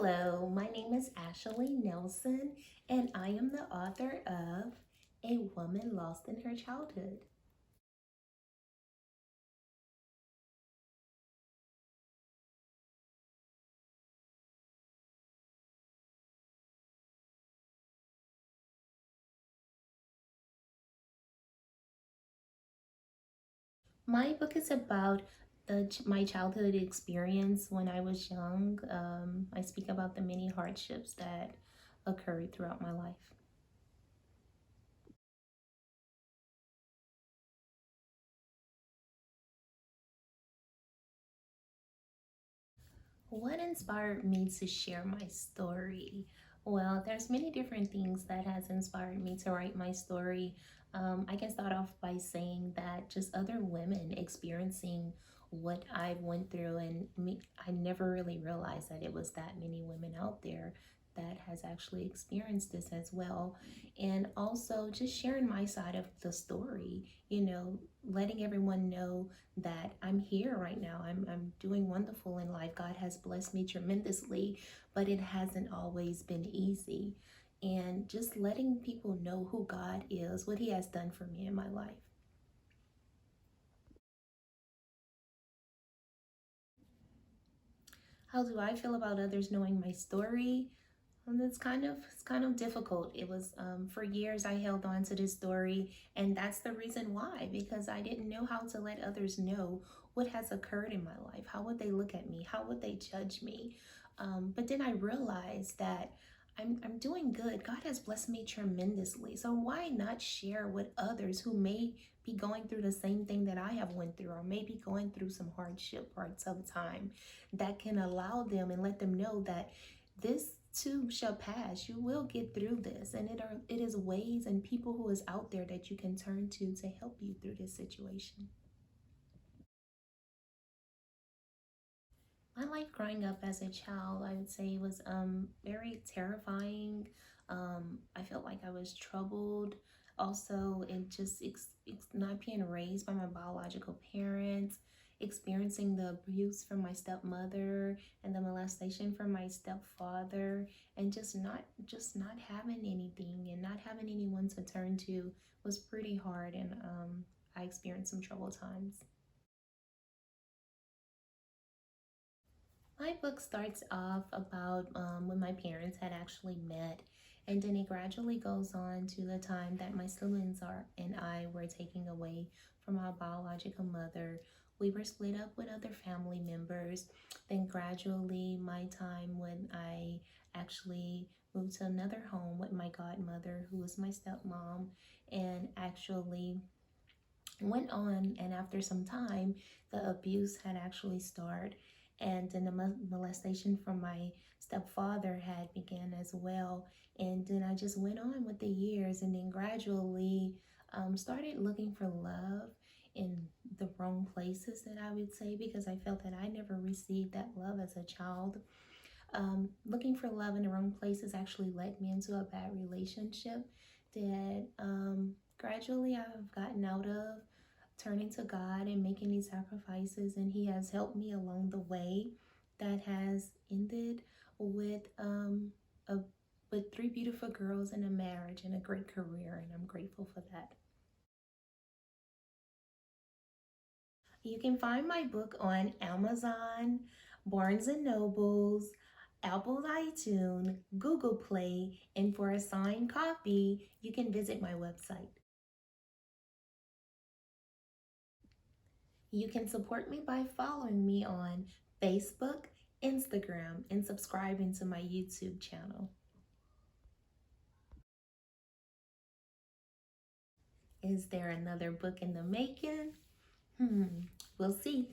Hello, my name is Ashalee Nelson, and I am the author of A Woman Lost in Her Childhood. My book is about my childhood experience when I was young. I speak about the many hardships that occurred throughout my life. What inspired me to share my story? Well, there's many different things that has inspired me to write my story. I can start off by saying that just other women experiencing what I went through, and me, I never really realized that it was that many women out there that has actually experienced this as well. And also just sharing my side of the story, letting everyone know that I'm here right now. I'm doing wonderful in life. God has blessed me tremendously, but it hasn't always been easy. And just letting people know who God is, what He has done for me in my life. How do I feel about others knowing my story? It's kind of difficult. It was for years I held on to this story, and that's the reason why, because I didn't know how to let others know what has occurred in my life. How would they look at me? How would they judge me? But then I realized that I'm doing good. God has blessed me tremendously. So why not share with others who may be going through the same thing that I have went through, or maybe going through some hardship parts of time, that can allow them and let them know that this too shall pass. You will get through this, and it is ways and people who is out there that you can turn to help you through this situation. My life growing up as a child, I would say, was very terrifying. I felt like I was troubled. Also, it just not being raised by my biological parents, experiencing the abuse from my stepmother and the molestation from my stepfather, and just not having anything and not having anyone to turn to was pretty hard. And I experienced some troubled times. My book starts off about when my parents had actually met, and then it gradually goes on to the time that my siblings are and I were taken away from our biological mother. We were split up with other family members. Then gradually, my time when I actually moved to another home with my godmother, who was my stepmom, and actually went on, and after some time the abuse had actually started, and then the molestation from my stepfather had began as well. And then I just went on with the years, and then gradually started looking for love in the wrong places, that I would say, because I felt that I never received that love as a child. Looking for love in the wrong places actually led me into a bad relationship that gradually I've gotten out of, turning to God and making these sacrifices, and He has helped me along the way. That has ended with a with three beautiful girls and a marriage and a great career, and I'm grateful for that. You can find my book on Amazon, Barnes and Nobles, Apple iTunes, Google Play, and for a signed copy, you can visit my website. You can support me by following me on Facebook, Instagram, and subscribing to my YouTube channel. Is there another book in the making? We'll see.